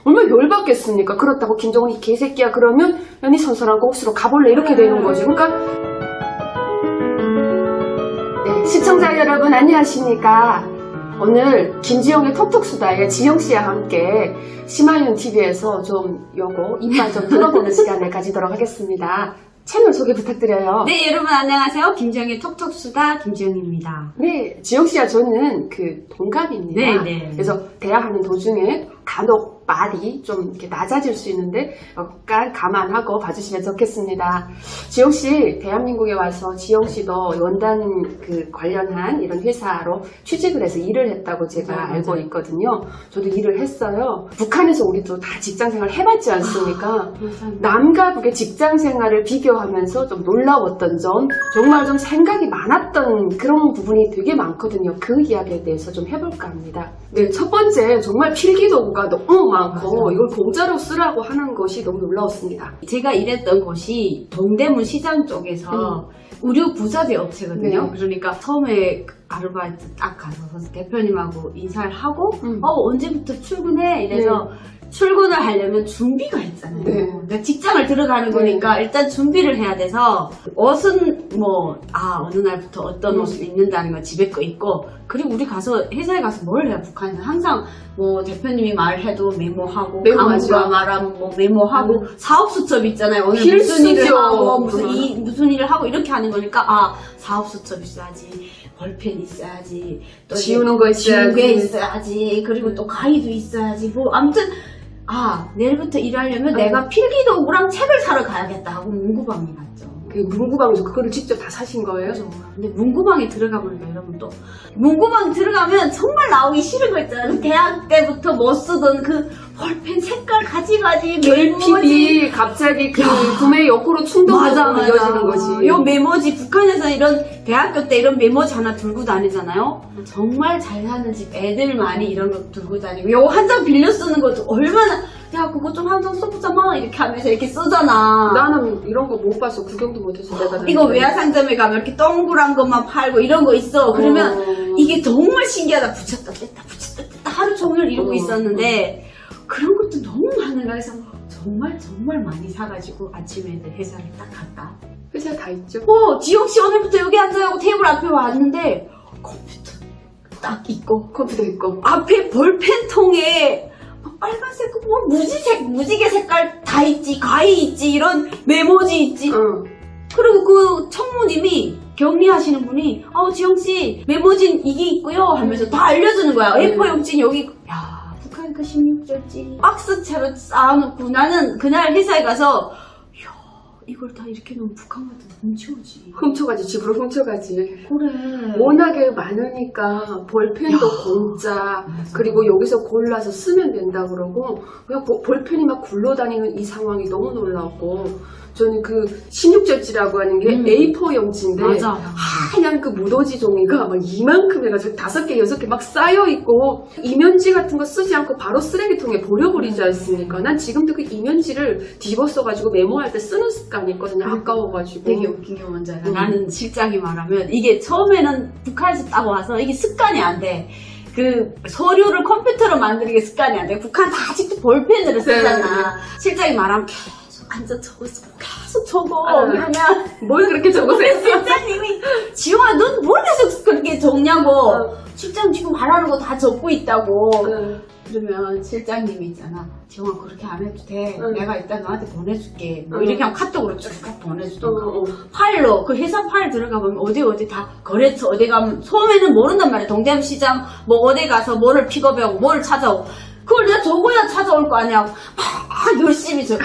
얼마나 열받겠습니까? 그렇다고 김정은이 개새끼야 그러면 연희 선선한 곳으로 가볼래 이렇게 되는 거죠. 그러니까 네, 시청자 여러분 안녕하십니까? 오늘 김지영의 톡톡수다의 지영씨와 함께 심화윤TV에서 좀 요거 이빨 좀 뚫어보는 시간을 가지도록 하겠습니다. 채널 소개 부탁드려요. 네, 여러분 안녕하세요. 김지영의 톡톡수다 김지영입니다. 네, 지영씨와 저는 동갑입니다. 네, 네. 그래서 대화하는 도중에 간혹 말이 좀 이렇게 낮아질 수 있는데 약간 감안하고 봐주시면 좋겠습니다. 지영씨, 대한민국에 와서 지영씨도 원단 관련한 이런 회사로 취직을 해서 일을 했다고 제가 맞아요. 알고 있거든요. 저도 일을 했어요. 북한에서 우리도 다 직장생활 해봤지 않습니까? 남과 북의 직장생활을 비교하면서 좀 놀라웠던 점, 정말 좀 생각이 많았던 그런 부분이 되게 많거든요. 그 이야기에 대해서 좀 해볼까 합니다. 네, 첫 번째 정말 필기도구가 너무 많고 맞아요. 이걸 공짜로 쓰라고 하는 것이 너무 놀라웠습니다. 제가 일했던 곳이 동대문 시장 쪽에서 의류 부자재 업체거든요. 네. 그러니까 처음에 아르바이트 딱 가서 대표님하고 인사를 하고 언제부터 출근해? 이래서 출근을 하려면 준비가 있잖아요. 네. 그러니까 직장을 들어가는 거니까 일단 준비를 해야 돼서 옷은 어느 날부터 어떤 옷을 입는다는 거 집에 거 있고, 그리고 우리 가서 회사에 가서 뭘 해요? 북한에서 항상 대표님이 말해도 메모하고 메모하죠. 간부가 말하면 메모하고 사업 수첩 있잖아요. 오늘 무슨 필수죠. 일을 하고 무슨 일을 하고 이렇게 하는 거니까 사업 수첩 있어야지, 볼펜 있어야지, 또 지우는 거 있어야지. 지우개 있어야지, 그리고 또 가위도 있어야지, 아무튼 내일부터 일하려면 내가 필기도구랑 책을 사러 가야겠다 하고 문구방에 갔죠. 그 문구방에서 그거를 직접 다 사신 거예요? 근데 문구방에 들어가 보니까 여러분, 또 문구방에 들어가면 정말 나오기 싫은 거 있잖아요. 대학 때부터 못 쓰던 그 볼펜 색깔 가지가지 메모지, PB 갑자기 구매 욕구로 충동적으로 이어지는 거지. 요 메모지, 북한에서 이런 대학교 때 이런 메모지 하나 들고 다니잖아요. 정말 잘 사는 집 애들만이 이런 거 들고 다니고, 요 한 장 빌려 쓰는 것도 얼마나, 야 그거 좀 한 장 써보자마 이렇게 하면서 이렇게 쓰잖아. 나는 이런 거 못 봤어. 구경도 못해서 내가. 이거 외화상점에 가면 이렇게 동그란 것만 팔고 이런 거 있어. 그러면 이게 정말 신기하다. 붙였다 뗐다 붙였다 뗐다 하루 종일 이러고 있었는데, 그런 것도 너무 많은 거야. 그래서 정말 많이 사가지고 아침에 회사를 딱 갔다. 회사에 다 있죠? 지옥씨 오늘부터 여기 앉아요. 테이블 앞에 왔는데 컴퓨터 딱 있고, 컴퓨터 있고. 앞에 볼펜통에 빨간색, 무지개 색깔 다 있지, 가위 있지, 이런 메모지 있지. 그리고 그 청무님이, 격리하시는 분이 지영씨 메모진 이게 있고요 하면서 다 알려주는 거야. A4 용지 여기 있고. 야, 북한 그 16절지 박스채로 쌓아놓고, 나는 그날 회사에 가서 이걸 다 이렇게 놓으면 북한 같은 훔쳐오지. 훔쳐가지, 집으로 훔쳐가지. 그래. 워낙에 많으니까 볼펜도 공짜, 그리고 여기서 골라서 쓰면 된다 그러고, 그냥 볼펜이 막 굴러다니는 이 상황이 너무 놀라웠고, 저는 그 16절지라고 하는 게 A4 용지인데, 맞아. 하얀 그 무더지 종이가 막 이만큼 해가지고 5개, 6개 막 쌓여있고, 이면지 같은 거 쓰지 않고 바로 쓰레기통에 버려버리지 않습니까? 난 지금도 그 이면지를 뒤집어 써가지고 메모할 때 쓰는 습관이 있거든요. 아까워가지고. 되게 웃긴 게 뭔지 알아? 나는 실장이 말하면, 이게 처음에는 북한에서 딱 와서 이게 습관이 안 돼. 그 서류를 컴퓨터로 만드는 게 습관이 안 돼. 북한 다 아직도 볼펜으로 쓰잖아. 실장이 말하면 계속 앉아 적었어. 계속 적어. 그러면 뭘 그렇게 적으세요? 실장님이, 지용아 넌 뭘 계속 그렇게 적냐고. 실장 지금 말하는 거 다 적고 있다고. 그러면 실장님이 있잖아, 지용아 그렇게 안 해도 돼. 내가 일단 너한테 보내줄게. 이렇게 하면 카톡으로 쭉 보내주던가. 파일로, 그 회사 파일 들어가 보면 어디 다 거래처 어디 가면 처음에는 모른단 말이야. 동대문 시장 어디 가서 뭐를 픽업하고 뭐를 찾아오고. 그걸 내가 적어야 찾아올 거 아니야. 막 열심히 적어.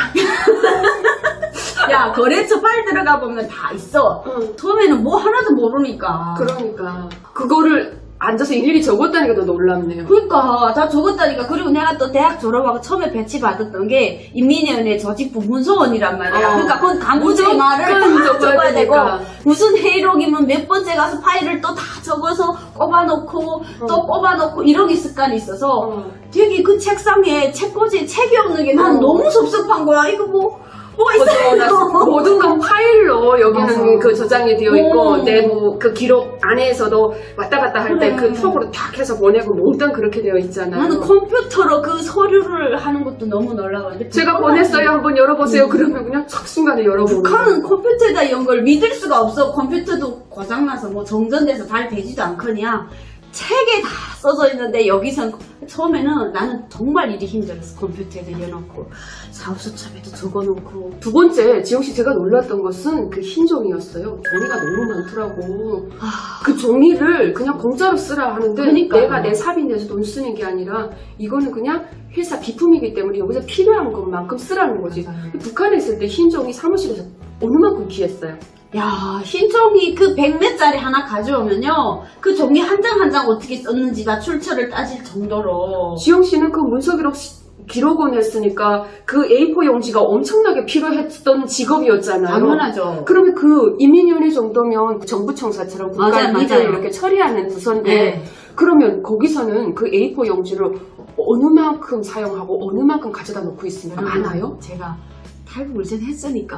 야, 거래처 파일 들어가 보면 다 있어. 처음에는 뭐 하나도 모르니까. 그러니까 그거를 앉아서 일일이 적었다니까 더 놀랍네요. 그러니까 다 적었다니까. 그리고 내가 또 대학 졸업하고 처음에 배치받았던 게 인민위원회 조직부 문서원이란 말이야. 그러니까 그건 간부들의 말을 다 적어야 되고, 무슨 회의록이면 몇 번째 가서 파일을 또 다 적어서 꼽아놓고 또 뽑아놓고 이러기 습관이 있어서 되게 그 책상에 책꽂이 책이 없는 게 난 너무 섭섭한 거야. 이거 뭐가 있어요? 모든 건 파일로 여기는 맞아. 그 저장이 되어 있고 오. 내부 그 기록 안에서도 왔다 갔다 할 때 그래. 그 톡으로 탁 해서 보내고 몽땅 그렇게 되어 있잖아요. 나는 컴퓨터로 그 서류를 하는 것도 너무 놀라웠는데 제가 북한은- 보냈어요. 한번 열어보세요. 그러면 그냥 첫 순간에 열어보는 북한은 컴퓨터에다 이런 걸 믿을 수가 없어. 컴퓨터도 고장나서 뭐 정전돼서 잘 되지도 않거냐. 책에 다 써져 있는데 여기선 처음에는 나는 정말 일이 힘들었어. 컴퓨터에 내려놓고 사업수첩에도 적어놓고. 두 번째, 지영씨 제가 놀랐던 것은 그 흰 종이였어요. 종이가 너무 많더라고. 그 종이를 그냥 공짜로 쓰라 하는데 그러니까요. 내가 내 사비 내서 돈 쓰는 게 아니라 이거는 그냥 회사 비품이기 때문에 여기서 필요한 것만큼 쓰라는 거지. 맞아요. 북한에 있을 때 흰 종이 사무실에서 어느 만큼 귀했어요. 야, 흰종이 그 100매짜리 하나 가져오면요. 그 종이 한 장 한 장 어떻게 썼는지 다 출처를 따질 정도로. 지영씨는 그 문서기록 기록원 했으니까 그 A4 용지가 엄청나게 필요했던 직업이었잖아요. 당연하죠. 그러면 그 이민위원회 정도면 정부청사처럼 국가 맞아요, 일을 맞아요. 이렇게 처리하는 부서인데 네. 그러면 거기서는 그 A4 용지를 어느 만큼 사용하고 어느 만큼 가져다 놓고 있습니까? 많아요? 제가 탈북을 전 했으니까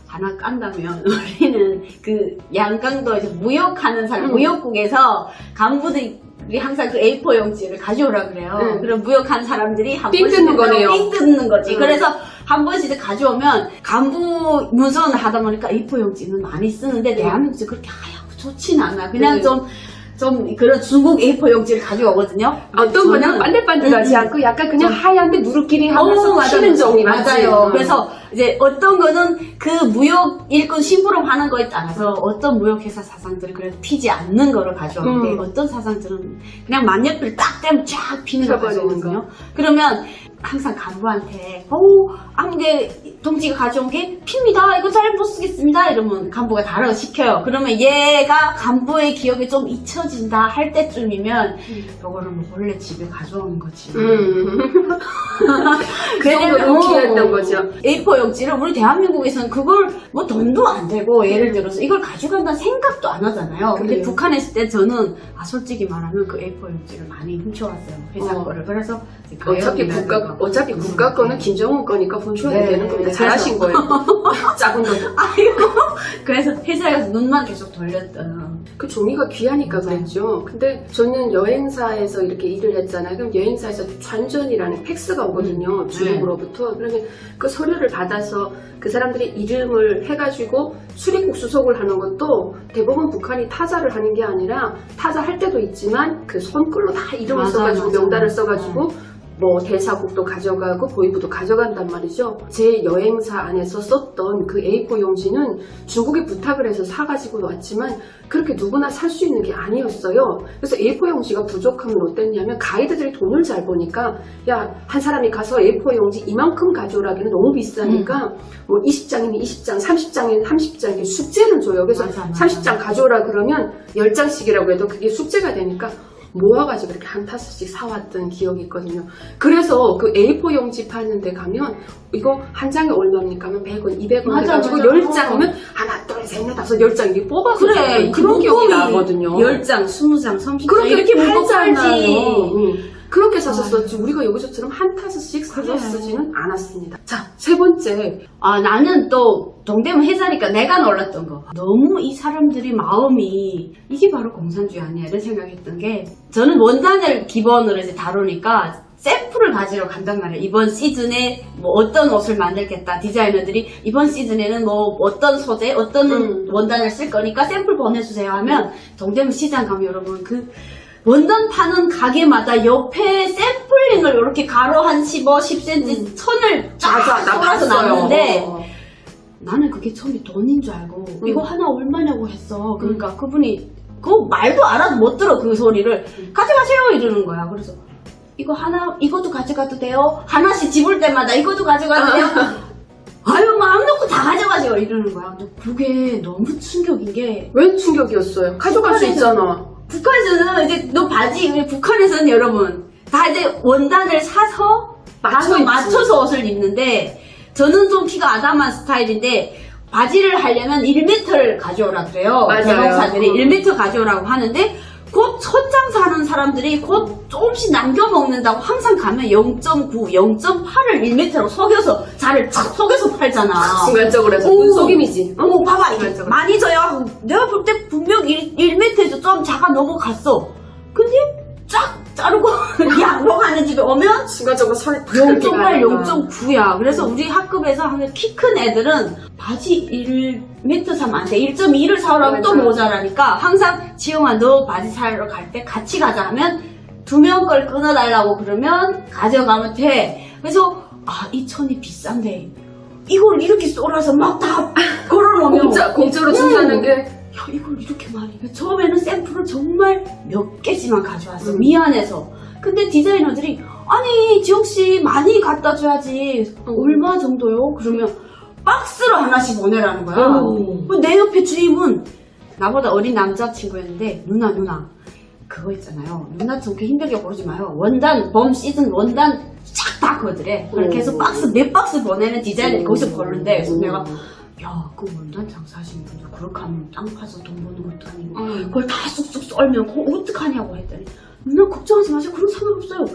하나 깐다면 우리는 그 양강도에서 무역하는 사람, 무역국에서 간부들이 항상 그 A4 용지를 가져오라 그래요. 네. 그럼 무역하는 사람들이 한 삥 번씩 뜯는 거네요. 삥 뜯는 거지. 음. 그래서 한 번씩 가져오면 간부 문서는 하다 보니까 A4 용지는 많이 쓰는데 대한민국에서 그렇게 하얗고 좋지는 않아. 그냥 네. 좀 그런 중국 A4 용지를 가져오거든요. 어떤 거는 저는- 반들반들하지 않고 약간 그냥 하얀데 누르끼리 하면서 맞아요. 튀는 종이 맞지? 맞아요. 그래서 이제 어떤 거는 그 무역 일꾼 심부름 하는 거에 따라서 어떤 무역회사 사상들은 그래도 피지 않는 거를 가져오는데 어떤 사상들은 그냥 만년필 딱 떼면 쫙 피는 거 펴버리는 가져오거든요. 그러면 항상 간부한테 안개 동지가 가져온 게 핍니다. 이거 잘 못 쓰겠습니다. 이러면 간부가 다른 거 시켜요. 그러면 얘가 간부의 기억이 좀 잊혀진다 할 때쯤이면 요거를 몰래 집에 가져오는 거지. 그 정도로 귀했던 거죠. A4 용지를 우리 대한민국에서는 그걸 뭐 돈도 안 되고 예를 들어서 이걸 가져간다는 생각도 안 하잖아요. 근데 그래요. 북한에 있을 때 저는 솔직히 말하면 그 A4 용지를 많이 훔쳐왔어요. 회사 거를. 그래서 이제 어차피 국가 거는 김정은 거니까 훔쳐야 네, 되는 겁니다. 그래서- 잘하신 거예요. 작은 돈. 그래서 회사에 가서 눈만 계속 돌렸던. 그 종이가 귀하니까 맞아요. 그랬죠. 근데 저는 여행사에서 이렇게 일을 했잖아요. 그럼 여행사에서传전이라는 팩스가 오거든요. 중국으로부터. 그러면 그 서류를 받아서 그 사람들이 이름을 해가지고 출입국 수속을 하는 것도 대부분 북한이 타자를 하는 게 아니라 타자 할 때도 있지만 그 손글로 다 이름을 맞아, 써가지고 맞아. 명단을 써가지고 뭐 대사국도 가져가고 보위부도 가져간단 말이죠. 제 여행사 안에서 썼던 그 A4 용지는 중국에 부탁을 해서 사가지고 왔지만 그렇게 누구나 살 수 있는 게 아니었어요. 그래서 A4 용지가 부족하면 어땠냐면 가이드들이 돈을 잘 버니까 야, 한 사람이 가서 A4 용지 이만큼 가져오라기는 너무 비싸니까 뭐 20장이면 20장, 30장이면 30장 숙제를 줘요. 그래서 맞아, 맞아. 30장 가져오라 그러면 10장씩이라고 해도 그게 숙제가 되니까 모아가지고 이렇게 한 타스씩 사왔던 기억이 있거든요. 그래서 그 A4 용지 파는 데 가면 이거 한 장에 얼마입니까? 하면 100원, 200원 맞아, 해가지고 맞아. 10장이면 하나, 둘, 셋, 넷, 다섯, 10장 이렇게 뽑아서 그래, 줬던 그런 기억이 나거든요. 10장, 20장, 30장. 그렇게 이렇게 물고 팔잖아요. 팔지. 그렇게 사서 썼지. 우리가 여기서처럼 한 타스씩 사서 그래. 쓰지는 않았습니다. 자, 세 번째. 나는 또 동대문 회사니까 내가 놀랐던 거. 너무 이 사람들이 마음이 이게 바로 공산주의 아니야 이런 생각했던 게 저는 원단을 기본으로 이제 다루니까 샘플을 가지러 간단 말이에요. 이번 시즌에 뭐 어떤 옷을 만들겠다. 디자이너들이 이번 시즌에는 뭐 어떤 소재, 어떤 원단을 쓸 거니까 샘플 보내주세요 하면 동대문 시장 가면 여러분 그 원단 파는 가게마다 옆에 샘플링을 이렇게 가로 한 10cm 천을 쫙 맞아, 나 쏟아서 봤어요. 놨는데 나는 그게 처음에 돈인 줄 알고 이거 하나 얼마냐고 했어. 그러니까 그분이 그 말도 알아도 못 들어 그 소리를 가져가세요 이러는 거야. 그래서 이거 하나 이것도 가져가도 돼요. 하나씩 집을 때마다 이것도 가져가도 돼요. 아유 마음 놓고 다 가져가세요 이러는 거야. 근데 그게 너무 충격인 게 왜 충격이었어요? 가져갈 수 있잖아. 북한에서는 이제 너 바지 우리 북한에서는 여러분 다 이제 원단을 사서 맞춰 입지. 맞춰서 옷을 입는데 저는 좀 키가 아담한 스타일인데 바지를 하려면 1m를 가져오라 그래요. 맞아요. 대목사들이 1m 가져오라고 하는데 곧 현장 사는 사람들이 곧 조금씩 남겨 먹는다고 항상 가면 0.9, 0.8을 1m로 속여서 자를 착 속여서 팔잖아. 순간적으로 해서 오. 속임이지. 어, 봐봐. 이게 순간적으로. 많이 져야 내가 볼 때 분명 1m에서 좀 자가 넘어갔어. 근데 쫙 자르고 양봉하는 집에 오면 순간적으로 손이 0.8, 0.9야. 그래서 우리 학급에서 키 큰 애들은 바지 1m 사면 안 돼. 1.2를 사오라면 또 맞아. 모자라니까 항상 지영아 너 바지 사러 갈 때 같이 가자 하면 2명 걸 끊어달라고 그러면 가져가면 돼. 그래서 이 천이 비싼데 이걸 이렇게 쏠아서 막 다 걸어놓으면 공짜로 준다는 게 야, 이걸 이렇게 많이. 처음에는 샘플을 정말 몇 개지만 가져왔어. 미안해서. 근데 디자이너들이, 아니, 지옥씨 많이 갖다 줘야지. 얼마 정도요? 그러면 박스로 하나씩 보내라는 거야. 내 옆에 주임은 나보다 어린 남자친구였는데, 누나. 그거 있잖아요. 누나 저렇게 힘들게 고르지 마요. 원단, 범 시즌 원단 쫙 다 거드래. 그렇게 해서 몇 박스 보내는 디자이너들이 거기서 고르는데, 그래서 내가, 야, 그 원단 장사하시는 분들 그렇게 하면 땅 파서 돈 버는 것도 아니고 그걸 다 쑥쑥 썰면 그거 어떡하냐고 했더니 누나 걱정하지 마세요. 그런 상관없어요.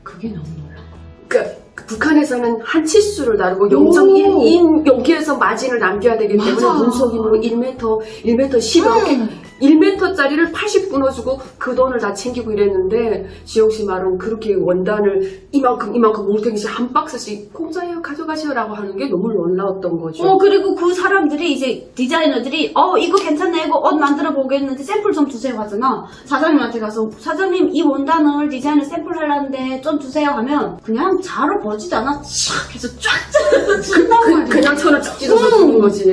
그게 너무 놀라워. 그러니까 북한에서는 한 치수를 다루고 오. 0.1인 여기에서 마진을 남겨야 되기 때문에 맞아. 문속임으로 1m 10 이렇게 1m짜리를 80 끊어주고 그 돈을 다 챙기고 이랬는데 지영씨 말은 그렇게 원단을 이만큼 뭉탱이씩 한 박스씩 공짜예요 가져가시라고 하는 게 너무 놀라웠던 거죠. 그리고 그 사람들이 이제 디자이너들이 이거 괜찮네 이거 옷 만들어 보겠는데 샘플 좀 주세요 하잖아. 사장님한테 가서 사장님 이 원단을 디자인을 샘플 하려는데 좀 주세요 하면 그냥 자로 버지도 않아 샥 해서 쫙 잘라서 준단 말이야. 그냥 천을 쫙 찢어서 주는 거지.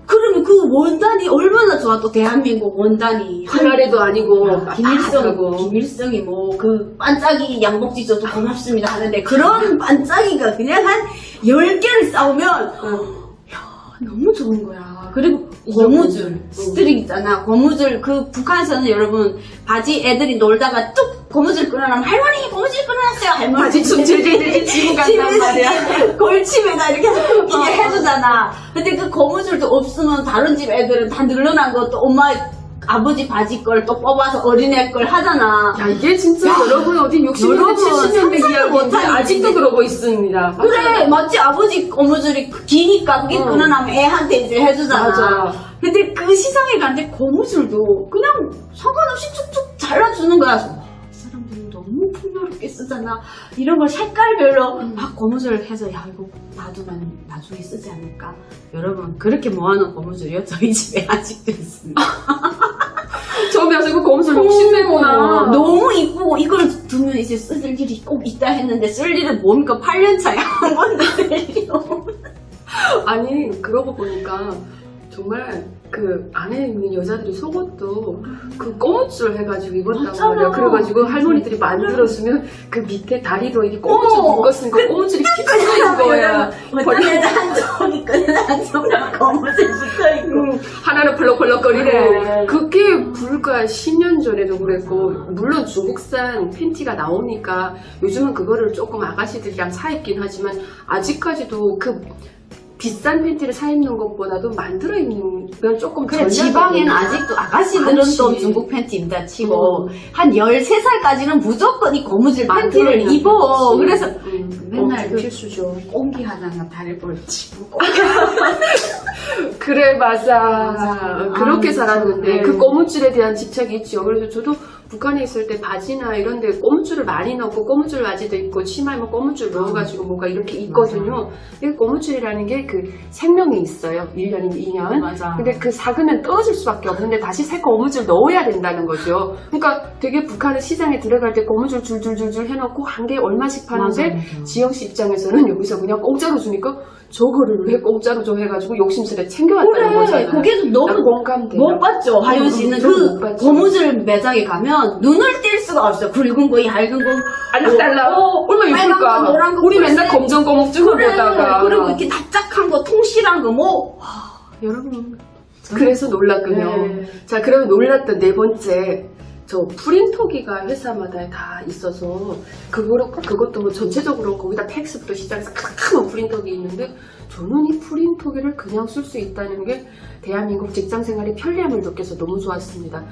그러면 그 원단이 얼마나 좋아. 또 대한민국 원단이 하나리도 아니고 빡빡하고. 김일성이 뭐 그 반짝이 양복지 줘도 고맙습니다 하는데 그런 반짝이가 그냥 한 10개를 싸우면 너무 좋은 거야. 그리고 고무줄 스트링 있잖아. 고무줄 그 북한에서는 여러분 바지 애들이 놀다가 뚝 고무줄 끊어놓으면 할머니 고무줄 끊어놨어요. 할머니 바지 춤 질질 지고 간단 말이야. 골침에다 이렇게 이게 해주잖아. 근데 그 고무줄도 없으면 다른 집 애들은 다 늘어난 것도 엄마 아버지 바지 걸 또 뽑아서 어린애 걸 하잖아. 야 이게 진짜 여러분 어디 60년대 여러분 70년대 상상을 이야기인데 못하는 아직도 일인데. 그러고 있습니다. 그래 맞지. 아버지 고무줄이 기니까 그게 끊어나면 애한테 이제 해주잖아. 맞아. 근데 그 시장에 갔는데 고무줄도 그냥 상관없이 쭉쭉 잘라주는 거야. 이 사람들은 너무 풍요롭게 쓰잖아. 이런 걸 색깔별로 막 고무줄 해서 야 이거 놔두면 나중에 쓰지 않을까. 여러분 그렇게 모아놓은 고무줄이요 저희 집에 아직도 있습니다. 처음에 와서 이거 고무줄 욕심내구나. 너무 이쁘고 이걸 두면 이제 쓸 일이 꼭 있다 했는데 쓸 일은 뭡니까? 8년 차야. 한 번도 쓸 일이 없어. 아니 그러고 보니까 정말 그 안에 있는 여자들이 속옷도 그 꼬무줄 해가지고 입었단 맞잖아. 말이야. 그래가지고 할머니들이 만들었으면 그 밑에 다리도 이렇게 꼬무줄 묶었으니까 꼬무줄이 핏어있는 거야. 원래는 한쪽이 끈은 한쪽이 고무줄 붙어있고 하나는 벌럭벌럭거리고. 그래. 그게 불과 10년 전에도 그랬고 물론 중국산 팬티가 나오니까 요즘은 그거를 조금 아가씨들이랑 사 입긴 하지만 아직까지도 그 비싼 팬티를 사 입는 것보다도 만들어 입는 건 조금 그래 전략이거든요. 지방에는 아직도 아가씨들은 많지. 또 중국 팬티 입다 치고 한 13살까지는 무조건 이 고무줄 팬티를 만들어 입어. 입는 그래서 거지. 맨날 그 필수죠. 꽁기 하다가 다리 볼치고 그래 맞아. 맞아. 그렇게 아, 살았는데 그래. 그 꼬무줄에 대한 집착이 있죠. 그래서 저도 북한에 있을 때 바지나 이런 데 꼬무줄을 많이 넣고 꼬무줄 바지도 있고 치마에 뭐 꼬무줄 넣어가지고 뭔가 이렇게 입거든요. 근데 꼬무줄이라는 게 그 생명이 있어요. 1년, 2년. 맞아. 근데 그 삭으면 떨어질 수밖에 없는데 다시 새 고무줄 넣어야 된다는 거죠. 그러니까 되게 북한은 시장에 들어갈 때 고무줄 줄줄줄줄 해놓고 한 개 얼마씩 파는데 맞아. 지영씨 입장에서는 여기서 그냥 공짜로 주니까 저거를 왜 공짜로 줘 해가지고 욕심스레 챙겨왔다는 거잖아요. 그게 나 너무 공감돼. 못 봤죠. 하윤 씨는 저는 못 그 봤죠. 고무줄 매장에 가면 눈을 뗄 수가 없어요. 굵은 거, 얇은 거, 알락달락. 얼마나 빨간 거, 예쁠까. 노란 거, 우리 맨날 흰색. 검정 거목줄을 그래. 보다가. 그리고 이렇게 납작한 거, 통실한 거, 뭐. 여러분. 그래서 놀랐군요. 네. 자, 그럼 놀랐던 네 번째. 저 프린터기가 회사마다 다 있어서 그것도 뭐 전체적으로 거기다 팩스부터 시작해서 큰 프린터기 있는데 저는 이 프린터기를 그냥 쓸 수 있다는 게 대한민국 직장생활의 편리함을 느껴서 너무 좋았습니다.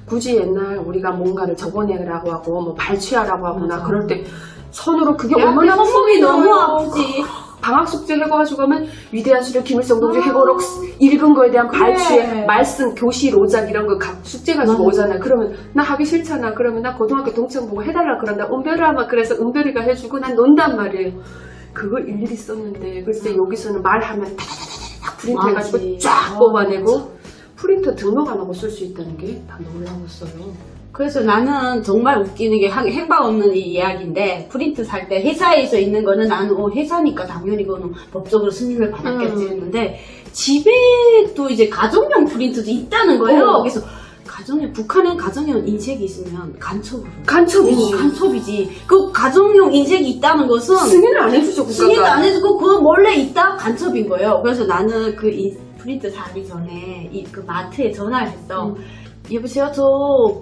굳이 옛날 우리가 뭔가를 적어내라고 하고 뭐 발췌하라고 하거나 맞아. 그럴 때 손으로 그게 내 얼마나 앞에 손목이 너무 힘들어요. 아프지. 방학 숙제 해가지고 하면 위대한 수련 김일성 동지 해고록 읽은 거에 대한 그래. 발췌, 말씀, 교시, 로작 이런 거 각 숙제 가지고 맞아. 오잖아. 그러면 나 하기 싫잖아. 그러면 나 고등학교 동창 보고 해달라 그런다. 은별아 막 그래서 은별이가 해주고 난 논단 말이에요. 그걸 일일이 썼는데 글쎄 여기서는 말하면 탁탁탁탁 프린트 해가지고 맞지. 쫙 뽑아내고 프린터 등록 안 하고 쓸 수 있다는 게 다 놀라웠어요. 그래서 나는 정말 웃기는 게 행방 없는 이 이야기인데 프린트 살 때 회사에서 있는 거는 나는 회사니까 당연히 그거는 법적으로 승인을 받았겠지 했는데 집에도 이제 가정용 프린트도 있다는 거예요. 그래서 북한은 가정용 인쇄기 있으면 간첩으로. 간첩이지. 간첩이지. 그 가정용 인쇄기 있다는 것은 승인을 안 해주죠, 국가가. 승인도 안 해주고 그거 몰래 있다 간첩인 거예요. 그래서 나는 그 프린트 사기 전에 그 마트에 전화를 했어. 여보세요, 저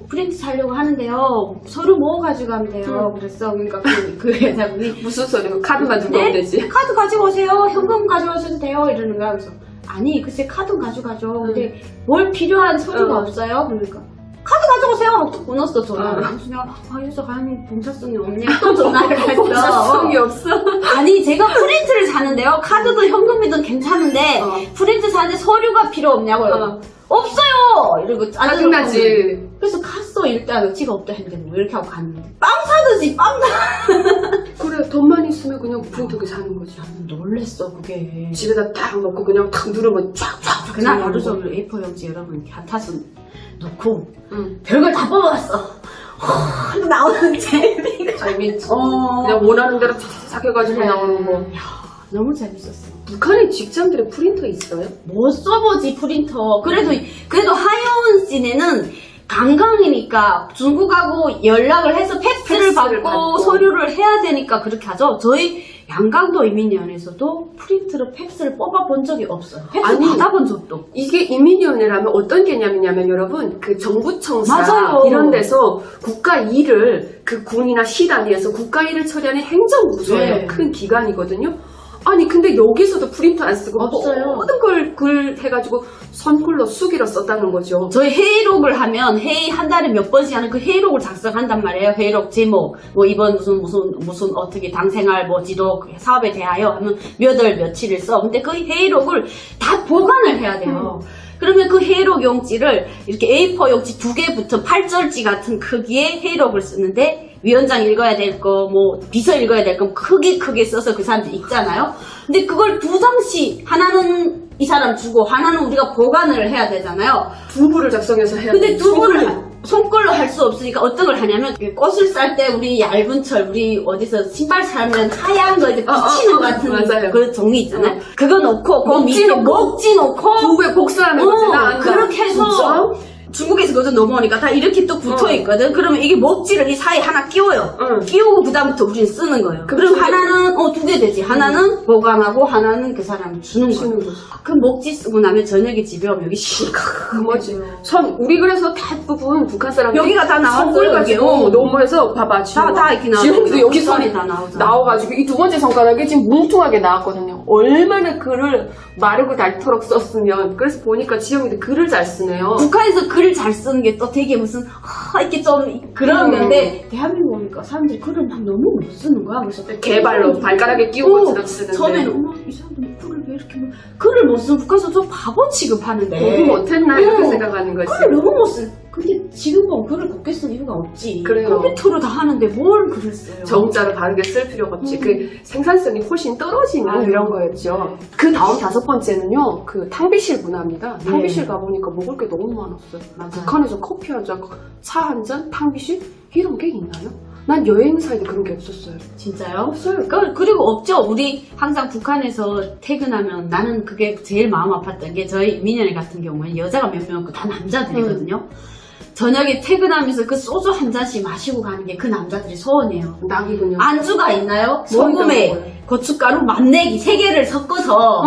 프린트 사려고 하는데요. 서류 뭐 가지고 가면 돼요? 그랬어. 그러니까 그 여자분이 무슨 소리고 카드만 들고 오면 되지. 카드 가지고 오세요. 현금 가져오셔도 돼요. 이러는 거야. 그래서 아니 글쎄 카드 가져가죠. 근데 뭘 필요한 서류가 없어요? 그러니까 카드 가져오세요. 하고 또 끊었어 전화를. 그래서 내가 여기서 과연 봉사성이 없냐 또 전화를 했어. 봉사성이 없어. 아니 제가 프린트를 사는데요. 카드든 현금이든 괜찮은데 프린트 사는데 서류가 필요 없냐고요. 없어요! 이러고 짜증나지. 그래서 갔어. 일단 지가 없다 했는데 뭐 이렇게 하고 갔는데 빵 사듯이 빵 그래, 돈만 있으면 그냥 프린터기 사는 거지. 나는 놀랬어 그게. 집에다 딱 넣고 그냥 탁 누르면 쫙쫙. 그날 하루 종일 A4 용지 여러분 핫타서 놓고 응. 별걸 다 뽑아봤어. 나오는 재미가 재밌지. 그냥 원하는 대로 착착착 해가지고 나오는 거. 너무 재밌었어. 북한에 직장들에 프린터 있어요? 못 써보지 프린터. 그래도 하여운 씨네는 관광이니까 중국하고 연락을 해서 팩스를 받고 서류를 해야 되니까 그렇게 하죠. 저희 양강도 이민위원회에서도 프린트로 팩스를 뽑아본 적이 없어요. 팩스 받아본 적도 없고. 이게 이민위원회라면 어떤 개념이냐면 여러분 그 정부청사 맞아요. 이런 데서 국가 일을 그 군이나 시 단위에서 국가 일을 처리하는 행정부서예요. 네. 큰 기관이거든요. 아니 근데 여기서도 프린터 안 쓰고 없어요. 모든 걸 글 해가지고 손글로 수기로 썼다는 거죠. 저희 회의록을 하면 회의 한 달에 몇 번씩 하는 그 회의록을 작성한단 말이에요. 회의록 제목 뭐 이번 무슨 어떻게 당생활 뭐 지도 사업에 대하여 하면 몇 월 며칠을 써. 근데 그 회의록을 다 보관을 해야 돼요. 그러면 그 회의록 용지를 이렇게 A4 용지 2개부터 8절지 같은 크기의 회의록을 쓰는데 위원장 읽어야 될 거, 뭐 비서 읽어야 될 거 크게 써서 그 사람들 읽잖아요. 근데 그걸 2장씩 하나는 이 사람 주고 하나는 우리가 보관을 해야 되잖아요. 두 부를 작성해서 해야 근데 돼. 두 부를 손글로 할 수 없으니까 어떤 걸 하냐면 꽃을 쌀 때 우리 얇은 철 우리 어디서 신발 사면 하얀 거 이렇게 비치는 것 같은 맞아요. 그 종이 있잖아요. 그거 넣고 그 먹지 밑에 놓고. 먹지 놓고 두부에 복사하는 거지. 나 안다. 그렇게 해서 진짜? 중국에서 그것도 넘어오니까 다 이렇게 또 붙어 있거든. 그러면 이게 먹지를 이 사이에 하나 끼워요. 끼우고 그다음부터 우리는 쓰는 거예요. 그럼 하나는 2개 되지. 하나는 보관하고 하나는 그 사람 주는 거예요. 그 먹지 쓰고 나면 저녁에 집에 오면 여기 그거지. 우리 그래서 대부분 북한 사람들 여기가 다 나왔어요. 손을 가지고 너무해서 봐봐 지금 다 이렇게 나와. 지금도 여기 손이 다 나오잖아. 나와가지고 이 두 번째 손가락이 지금 뭉퉁하게 나왔거든요. 얼마나 글을 마르고 닳도록 썼으면. 그래서 보니까 지영이도 글을 잘 쓰네요. 북한에서 글을 잘 쓰는 게 또 되게 무슨 이렇게 좀 그런 건데 대한민국 오니까 사람들이 글을 막 너무 못 쓰는 거야. 그래서 개발로 발가락에 끼우고 것처럼 쓰는데 처음에는 이 사람들 글을 왜 이렇게 글을 못 쓰는 북한에서 좀 바보 취급하는데 공부 못했나 이렇게 생각하는 거지. 글을 너무 못 쓰. 근데 지금 보면 글을 곱게 쓸 이유가 없지. 그래요. 컴퓨터로 다 하는데 뭘 글을 써요? 정자를 바르게 쓸 필요가 없지. 그 생산성이 훨씬 떨어지는 아유. 이런 거였죠. 그 다음 5번째는요. 그 탕비실 문화입니다. 네. 탕비실 가보니까 먹을 게 너무 많았어요. 맞아요. 북한에서 커피 한 잔, 차 한 잔, 탕비실 이런 게 있나요? 난 여행사에도 그런 게 없었어요. 진짜요? 없어요. 그리고 없죠. 우리 항상 북한에서 퇴근하면 나는 그게 제일 마음 아팠던 게 저희 민현이 같은 경우에 여자가 몇 명 없고 다 남자들이거든요. 저녁에 퇴근하면서 그 소주 한 잔씩 마시고 가는 게 그 남자들이 소원이에요. 낙이군요. 안주가 있나요? 뭐 소금에 있다는 거예요? 고춧가루, 맛내기 3개를 섞어서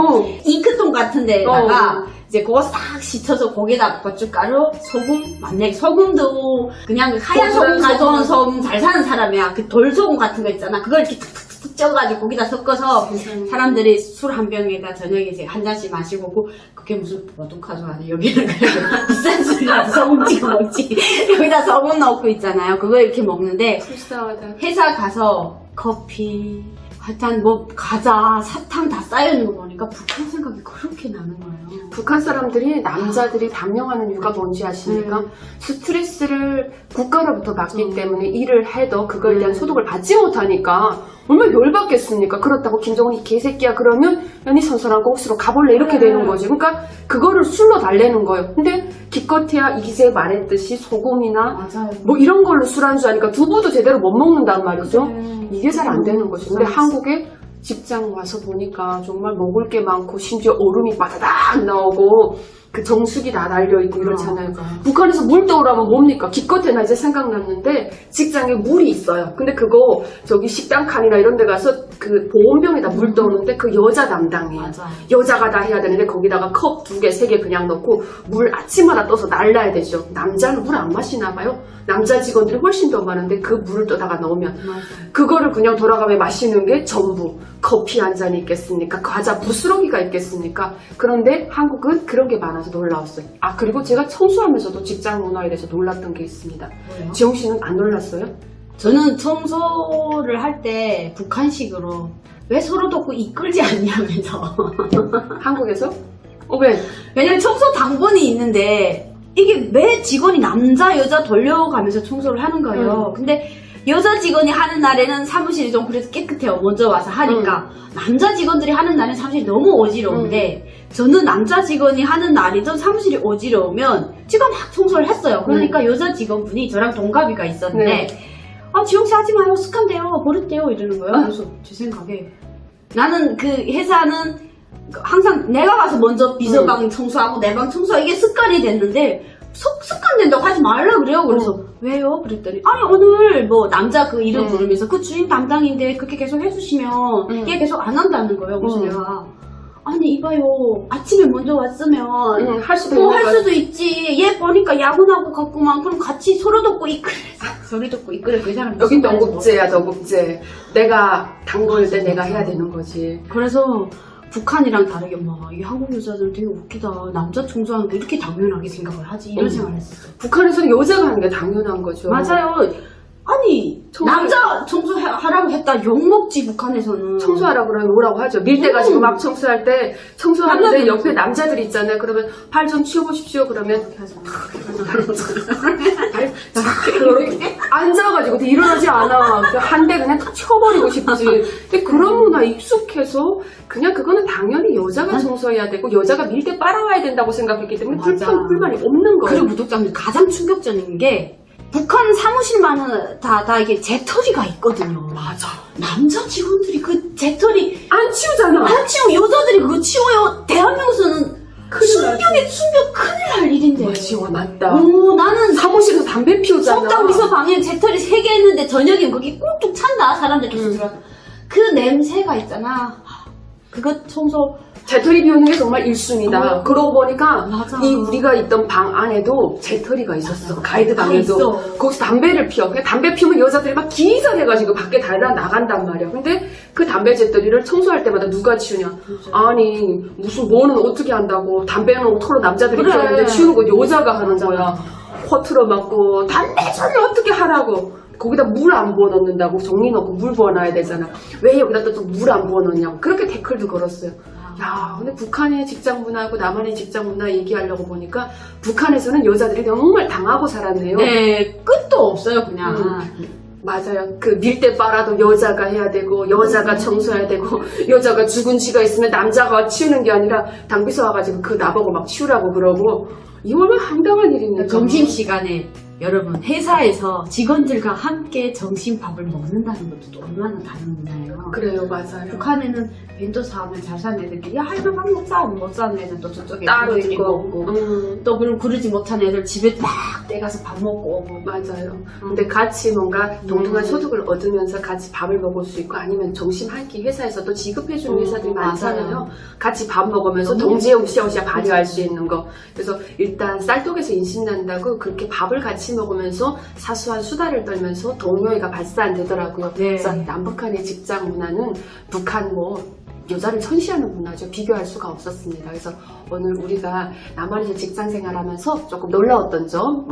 잉크통 같은 데다가 이제 그거 싹 씻어서 거기다 고춧가루, 소금, 맛내기. 소금도 그냥 하얀 소금 가져온 소금 잘 사는 사람이야. 그 돌소금 같은 거 있잖아. 그걸 이렇게 탁탁탁 쪄가지고 거기다 섞어서 세상에. 사람들이 술 한 병에다 저녁에 이제 한 잔씩 마시고 그게 무슨 버둥카죠 아니 여기는 그래도 비싼 술이라도 소금 찍어 먹지 여기다 소금 넣고 있잖아요. 그걸 이렇게 먹는데 불쌍하다. 회사 가서 커피 하여튼 뭐 과자 사탕 다 쌓여있는 거 보니까 북한 생각이 그렇게 나는 거예요. 북한 사람들이 남자들이 당뇨하는 이유가 뭔지 아십니까? 스트레스를 국가로부터 받기 때문에 일을 해도 그거에 대한 소득을 받지 못하니까 얼마나 열받겠습니까? 그렇다고 김정은이 개새끼야 그러면 연이 선선한 곳으로 가볼래 이렇게 되는 거지. 그러니까 그거를 술로 달래는 거예요. 근데 기껏해야 이기재 말했듯이 소금이나 맞아요. 뭐 이런 걸로 술안주하니까 두부도 제대로 못 먹는단 말이죠. 그래. 이게 잘 안 되는 거죠. 근데 맞아. 한국에 직장 와서 보니까 정말 먹을 게 많고 심지어 얼음이 바다닥 나오고 그 정수기 다 달려있고 이렇잖아요. 북한에서 물 떠오라면 뭡니까? 기껏해나 이제 생각났는데 직장에 물이 있어요. 근데 그거 저기 식당 칸이나 이런 데 가서 그 보온병에다 물 떠오는데 그 여자 담당이에요. 맞아. 여자가 다 해야 되는데 거기다가 컵 2개, 3개 그냥 넣고 물 아침마다 떠서 날라야 되죠. 남자는 물 안 마시나 봐요. 남자 직원들이 훨씬 더 많은데 그 물을 떠다가 넣으면 그거를 그냥 돌아가며 마시는 게 전부 커피 한 잔이 있겠습니까? 과자 부스러기가 있겠습니까? 그런데 한국은 그런 게 많아서 놀라웠어요. 아 그리고 제가 청소하면서도 직장 문화에 대해서 놀랐던 게 있습니다. 뭐예요? 지영 씨는 안 놀랐어요? 저는 청소를 할 때 북한식으로 왜 서로 덮고 이끌지 않냐면서 한국에서? 왜? 왜냐면 청소 당번이 있는데 이게 왜 직원이 남자 여자 돌려가면서 청소를 하는 거예요. 근데 여자 직원이 하는 날에는 사무실이 좀 그래도 깨끗해요. 먼저 와서 하니까. 남자 직원들이 하는 날은 사무실이 너무 어지러운데 저는 남자 직원이 하는 날이든 사무실이 어지러우면 제가 막 청소를 했어요. 그러니까 여자 직원분이 저랑 동갑이가 있었는데 아 지영씨 하지 마요. 습관돼요. 버릇돼요. 이러는 거예요. 그래서 제 생각에 나는 그 회사는 항상 내가 가서 먼저 비서방 청소하고 내 방 청소하고 이게 습관이 됐는데 습관된다고 하지 말라 그래요. 그래서 왜요? 그랬더니 아니 오늘 뭐 남자 그 이름 부르면서 그 주임 담당인데 그렇게 계속 해주시면 얘 계속 안 한다는 거예요. 그래서 내가 아니 이봐요 아침에 먼저 왔으면 할 수도 뭐 있는 할 수도 있지. 얘 보니까 야근하고 갔구만. 그럼 같이 서로 돕고 이끌어. 서로 돕고 이끌어. 그 사람 여긴 너국제야 너국제. 내가 당구할 때 내가 해야 되는 거지. 그래서 북한이랑 다르게 막 이 한국 여자들은 되게 웃기다. 남자 청소하는 거 이렇게 당연하게 생각을 하지. 이런 생각을 했었어요. 북한에서는 여자가 하는 게 당연한 거죠. 맞아요. 아니 남자 청소하라고 했다 욕먹지 북한에서는. 청소하라 그러면 뭐라고 하죠. 밀대 가지고 막 청소할 때 청소하는데 남자들 옆에 남자들이 있잖아요. 그러면 팔 좀 치워보십시오. 그러면 그렇게 앉아가지고 일어나지 않아. 한 대 그냥 다 쳐버리고 싶지. 근데 그런 문화 익숙해서 그냥 그거는 당연히 여자가 청소해야 되고 여자가 밀대 빨아와야 된다고 생각했기 때문에 맞아. 불만이 없는 거예요. 그리고 무독자님 가장 충격적인 게 북한 사무실만은 다 이게 재터리가 있거든요. 맞아. 남자 직원들이 그 재터리 안 치우잖아. 안 치우고 여자들이 그거 치워요. 대한민국에서는 순경에 순경 큰일 날 일인데. 맞아, 맞다. 나는 사무실에서 담배 피우잖아. 속담 비서 방에 재터리 3개 했는데 저녁에 거기 꾹꾹 찬다. 사람들 계속 들어와서. 그 냄새가 있잖아. 그거 청소. 재터리 비우는 게 정말 1순위다. 그러고 보니까 맞아. 이 우리가 있던 방 안에도 재터리가 있었어. 맞아. 가이드 방에도. 있어. 거기서 담배를 피워. 그냥 담배 피우면 여자들이 막 기절해가지고 밖에 달다 나간단 말이야. 근데 그 담배 재떨이를 청소할 때마다 누가 치우냐. 아니 무슨 뭐는 어떻게 한다고. 담배는 토로 남자들이 그래. 피우는데 치우는 거 여자가 하는 거야. 허틀어 맞고 담배 손을 어떻게 하라고. 거기다 물 안 부어 넣는다고. 정리 넣고 물 부어 놔야 되잖아. 왜 여기다 또 물 안 부어 넣냐고. 그렇게 댓글도 걸었어요. 야, 근데 북한의 직장 문화하고 남한의 직장 문화 얘기하려고 보니까 북한에서는 여자들이 정말 당하고 살았네요. 네, 끝도 없어요, 그냥. 맞아요. 그 밀대 빨아도 여자가 해야 되고 여자가 청소해야 되고 여자가 죽은 쥐가 있으면 남자가 치우는 게 아니라 당비서 와가지고 그 나보고 막 치우라고 그러고 이 얼마나 황당한 일입니까? 점심시간에 여러분 회사에서 직원들과 함께 점심밥을 먹는다는 것도 또 얼마나 다른 문화예요. 그래요, 맞아요. 북한에는 벤또 사오면 잘 사는 애들끼리 야 이거 밥 먹자 못 사는 애들 또 저쪽에 따로 부러지고 있고. 없고 또 그럼 그러지 못한 애들 집에 막 떼가서 밥 먹고 오고 맞아요. 근데 같이 뭔가 동등한 소득을 얻으면서 같이 밥을 먹을 수 있고 아니면 점심 한 끼 회사에서 또 지급해주는 회사들이 많잖아요. 맞아요. 같이 밥 먹으면서 동지의 으쌰으쌰 발휘할 수 있는 거. 그래서 일단 쌀떡에서 인신난다고 그렇게 밥을 같이 같이 먹으면서 사소한 수다를 떨면서 동료애가 발산되더라고요. 네. 그래서 남북한의 직장 문화는 북한 여자를 선시하는 문화죠. 비교할 수가 없었습니다. 그래서 오늘 우리가 남한에서 직장 생활하면서 조금 놀라웠던 점,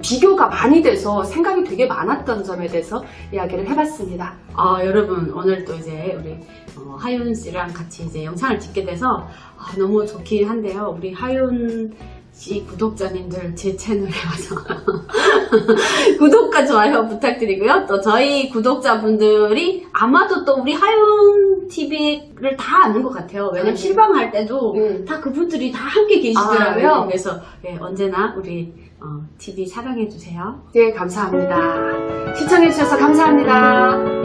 비교가 많이 돼서 생각이 되게 많았던 점에 대해서 이야기를 해봤습니다. 여러분 오늘 또 이제 우리 하윤 씨랑 같이 이제 영상을 찍게 돼서 너무 좋긴 한데요. 우리 하윤 씨 구독자님들 제 채널에 와서 구독과 좋아요 부탁드리고요. 또 저희 구독자분들이 아마도 또 우리 하윤 TV를 다 아는 것 같아요. 왜냐면 실방할 때도 다 그분들이 다 함께 계시더라고요. 네. 그래서 언제나 우리 TV 사랑해주세요. 네, 감사합니다. 시청해주셔서 감사합니다.